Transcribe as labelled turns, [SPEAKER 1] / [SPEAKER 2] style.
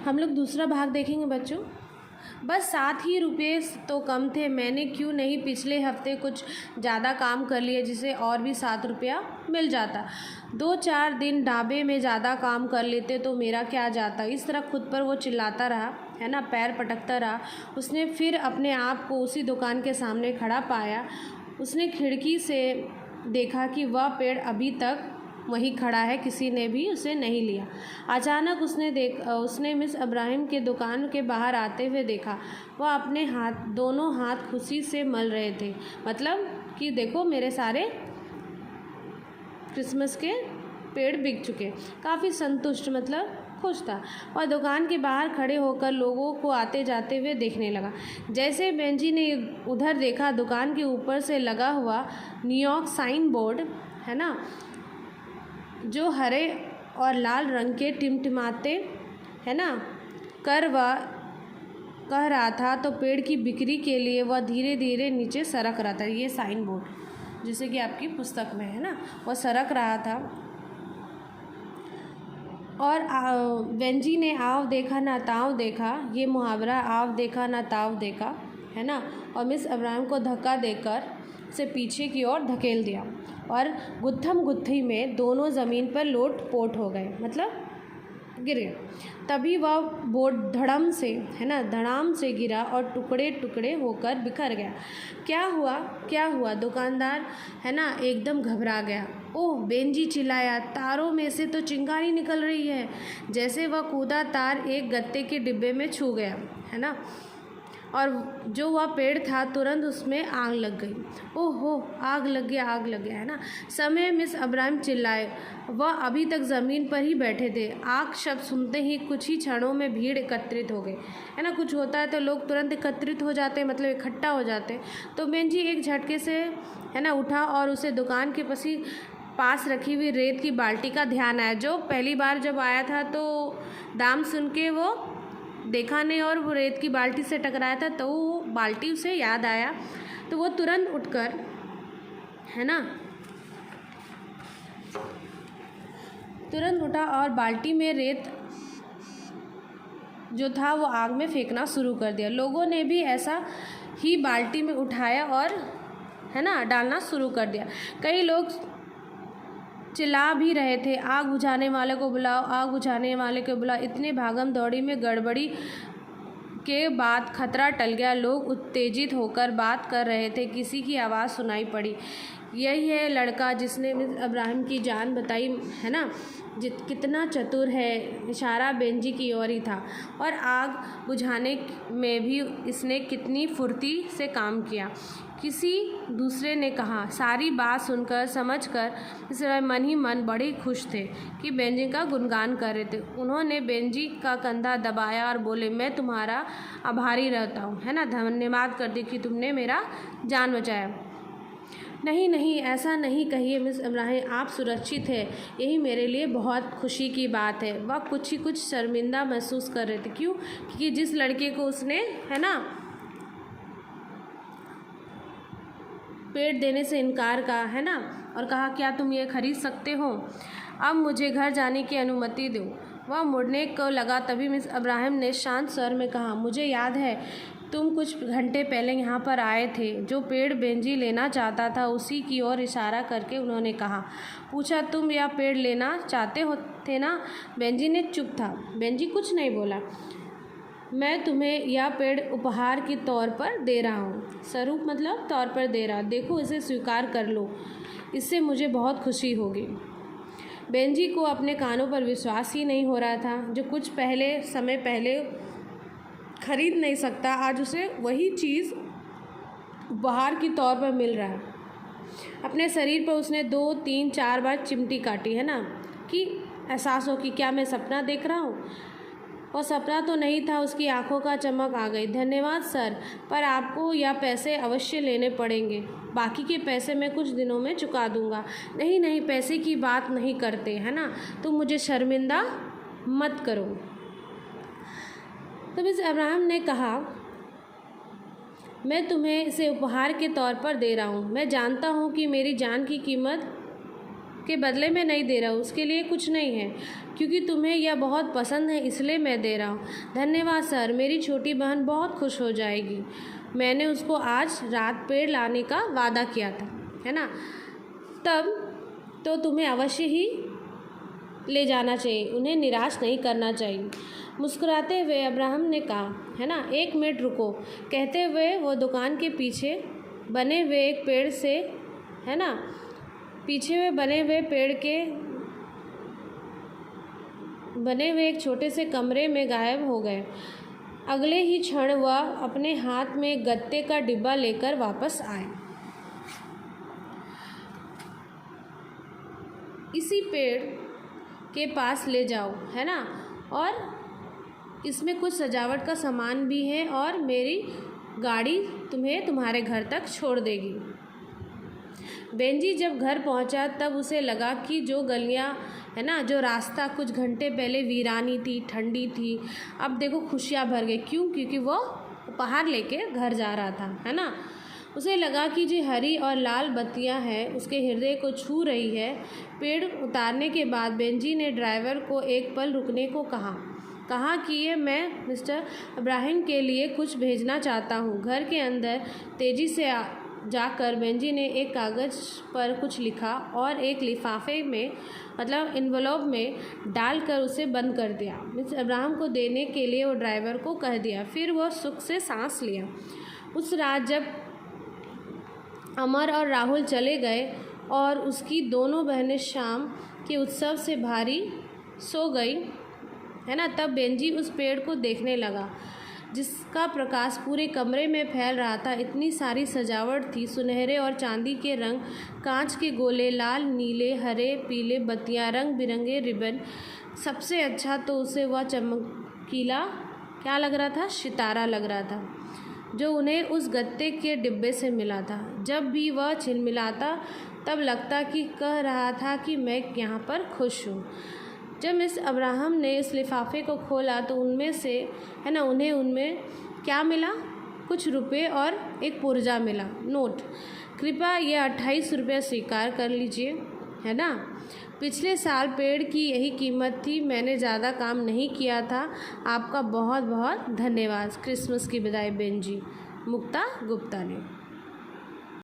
[SPEAKER 1] हम लोग दूसरा भाग देखेंगे बच्चों। बस 7 ही रुपये तो कम थे, मैंने क्यों नहीं पिछले हफ्ते कुछ ज़्यादा काम कर लिया जिसे और भी 7 रुपया मिल जाता। 2-4 दिन ढाबे में ज़्यादा काम कर लेते तो मेरा क्या जाता। इस तरह खुद पर वो चिल्लाता रहा, है ना, पैर पटकता रहा। उसने फिर अपने आप को उसी दुकान के सामने खड़ा पाया। उसने खिड़की से देखा कि वह पेड़ अभी तक वहीं खड़ा है, किसी ने भी उसे नहीं लिया। अचानक उसने मिस इब्राहिम के दुकान के बाहर आते हुए देखा। वह अपने दोनों हाथ खुशी से मल रहे थे, मतलब कि देखो मेरे सारे क्रिसमस के पेड़ बिक चुके। काफ़ी संतुष्ट, मतलब खुश था, और दुकान के बाहर खड़े होकर लोगों को आते जाते हुए देखने लगा। जैसे बेंजी ने उधर देखा, दुकान के ऊपर से लगा हुआ न्यूयॉर्क साइन बोर्ड, है ना, जो हरे और लाल रंग के टिमटिमाते, है ना, कह रहा था तो पेड़ की बिक्री के लिए वह धीरे धीरे नीचे सरक रहा था। ये साइन बोर्ड जैसे कि आपकी पुस्तक में है ना, वह सरक रहा था। और बेंजी ने आव देखा ना ताव देखा, ये मुहावरा आव देखा ना ताव देखा, है ना, और मिस इब्राहिम को धक्का देकर उसे पीछे की ओर धकेल दिया और गुत्थम गुत्थी में दोनों ज़मीन पर लोट पोट हो गए, मतलब गिर गए। तभी वह बोर्ड धड़म से, है ना, धड़ाम से गिरा और टुकड़े टुकड़े होकर बिखर गया। क्या हुआ दुकानदार, है ना, एकदम घबरा गया। ओह, बेंजी चिल्लाया, तारों में से तो चिंगारी निकल रही है। जैसे वह कूदा, तार एक गत्ते के डिब्बे में छू गया, है ना, और जो वह पेड़ था तुरंत उसमें आग लग गई। ओहो, आग लग गया, है ना। समय मिस इब्राहिम चिल्लाए। वह अभी तक ज़मीन पर ही बैठे थे। आग शब्द सुनते ही कुछ ही क्षणों में भीड़ एकत्रित हो गई, है ना। कुछ होता है तो लोग तुरंत एकत्रित हो जाते हैं, मतलब इकट्ठा हो जाते हैं। तो बेंजी एक झटके से, है ना, उठा और उसे दुकान के पास रखी हुई रेत की बाल्टी का ध्यान आया। जो पहली बार जब आया था तो दाम सुन के वो देखा नहीं और वो रेत की बाल्टी से टकराया था, तो वो बाल्टी उसे याद आया। तो वो तुरंत उठकर, है ना, तुरंत उठा और बाल्टी में रेत जो था वो आग में फेंकना शुरू कर दिया। लोगों ने भी ऐसा ही बाल्टी में उठाया और, है ना, डालना शुरू कर दिया। कई लोग चिल्ला भी रहे थे, आग बुझाने वाले को बुलाओ, आग बुझाने वाले को बुलाओ। इतने भागम दौड़ी में गड़बड़ी के बाद खतरा टल गया। लोग उत्तेजित होकर बात कर रहे थे। किसी की आवाज़ सुनाई पड़ी, यही है लड़का जिसने मिस इब्राहिम की जान बताई, है ना, कितना चतुर है। इशारा बेंजी की ओर ही था, और आग बुझाने में भी इसने कितनी फुर्ती से काम किया, किसी दूसरे ने कहा। सारी बात सुनकर समझकर इस मन ही मन बड़े खुश थे कि बेंजी का गुणगान कर रहे थे। उन्होंने बेंजी का कंधा दबाया और बोले, मैं तुम्हारा आभारी रहता हूँ, है ना, धन्यवाद कर दी कि तुमने मेरा जान बचाया। नहीं, ऐसा नहीं कहिए मिस इब्राहिम, आप सुरक्षित हैं, यही मेरे लिए बहुत खुशी की बात है। वह कुछ शर्मिंदा महसूस कर रहे थे। क्यों? क्योंकि जिस लड़के को उसने, है ना, पेड़ देने से इनकार कहा, है ना, और कहा क्या तुम ये खरीद सकते हो, अब मुझे घर जाने की अनुमति दो। वह मुड़ने को लगा, तभी मिस इब्राहिम ने शांत स्वर में कहा, मुझे याद है तुम कुछ घंटे पहले यहाँ पर आए थे। जो पेड़ बेंजी लेना चाहता था उसी की ओर इशारा करके उन्होंने कहा। पूछा, तुम यह पेड़ लेना चाहते हो थे ना? बेंजी ने चुप था। बेंजी कुछ नहीं बोला। मैं तुम्हें यह पेड़ उपहार के तौर पर दे रहा हूँ। स्वरूप मतलब तौर पर दे रहा, देखो इसे स्वीकार कर लो, इससे मुझे बहुत खुशी होगी। बेंजी को अपने कानों पर विश्वास ही नहीं हो रहा था। जो कुछ समय पहले खरीद नहीं सकता, आज उसे वही चीज़ उपहार के तौर पर मिल रहा है। अपने शरीर पर उसने 2, 3, 4 बार चिमटी काटी, है ना, कि एहसास हो कि क्या मैं सपना देख रहा हूँ। और सपना तो नहीं था, उसकी आंखों का चमक आ गई। धन्यवाद सर, पर आपको यह पैसे अवश्य लेने पड़ेंगे। बाकी के पैसे मैं कुछ दिनों में चुका दूंगा। नहीं, पैसे की बात नहीं करते, है ना, तुम मुझे शर्मिंदा मत करो। तब मिस इब्राहिम ने कहा, मैं तुम्हें इसे उपहार के तौर पर दे रहा हूँ। मैं जानता हूँ कि मेरी जान की कीमत के बदले में नहीं दे रहा हूँ, उसके लिए कुछ नहीं है, क्योंकि तुम्हें यह बहुत पसंद है इसलिए मैं दे रहा हूँ। धन्यवाद सर, मेरी छोटी बहन बहुत खुश हो जाएगी। मैंने उसको आज रात पेड़ लाने का वादा किया था, है ना, तब तो तुम्हें अवश्य ही ले जाना चाहिए, उन्हें निराश नहीं करना चाहिए। मुस्कुराते हुए अब्राहम ने कहा, है ना, 1 मिनट रुको, कहते हुए वो दुकान के पीछे बने हुए एक पेड़ से, है ना, पीछे में बने हुए पेड़ के बने हुए एक छोटे से कमरे में गायब हो गए। अगले ही क्षण वह अपने हाथ में गत्ते का डिब्बा लेकर वापस आए। इसी पेड़ के पास ले जाओ, है ना, और इसमें कुछ सजावट का सामान भी है और मेरी गाड़ी तुम्हें तुम्हारे घर तक छोड़ देगी। बेंजी जब घर पहुंचा तब उसे लगा कि जो गलियां, है ना, जो रास्ता कुछ घंटे पहले वीरानी थी, ठंडी थी, अब देखो खुशियाँ भर गई। क्यों? क्योंकि वो उपहार लेके घर जा रहा था, है ना। उसे लगा कि जो हरी और लाल बत्तियां हैं उसके हृदय को छू रही है। पेड़ उतारने के बाद बेंजी ने ड्राइवर को एक पल रुकने को कहा कि ये मैं मिस्टर इब्राहिम के लिए कुछ भेजना चाहता हूँ। घर के अंदर तेज़ी से जाकर बेंजी ने एक कागज़ पर कुछ लिखा और एक लिफाफे में, मतलब एनवलप में डालकर उसे बंद कर दिया। मिस्टर इब्राहिम को देने के लिए वो ड्राइवर को कह दिया। फिर वह सुख से सांस लिया। उस रात जब अमर और राहुल चले गए और उसकी दोनों बहनें शाम के उत्सव से भारी सो गई, है ना, तब बेंजी उस पेड़ को देखने लगा जिसका प्रकाश पूरे कमरे में फैल रहा था। इतनी सारी सजावट थी, सुनहरे और चांदी के रंग, कांच के गोले, लाल, नीले, हरे, पीले बत्तियां, रंग बिरंगे रिबन। सबसे अच्छा तो उसे वह चमकीला क्या लग रहा था, सितारा लग रहा था, जो उन्हें उस गत्ते के डिब्बे से मिला था। जब भी वह झिलमिलाता तब लगता कि कह रहा था कि मैं यहाँ पर खुश हूँ। जब मिस अब्राहम ने इस लिफाफे को खोला तो उनमें से, है ना, उन्हें उनमें क्या मिला, कुछ रुपए और एक पुर्जा मिला, नोट। कृपया ये 28 रुपये स्वीकार कर लीजिए, है ना। पिछले साल पेड़ की यही कीमत थी, मैंने ज़्यादा काम नहीं किया था। आपका बहुत बहुत धन्यवाद। क्रिसमस की बधाई बेंजी। मुक्ता गुप्ता ने।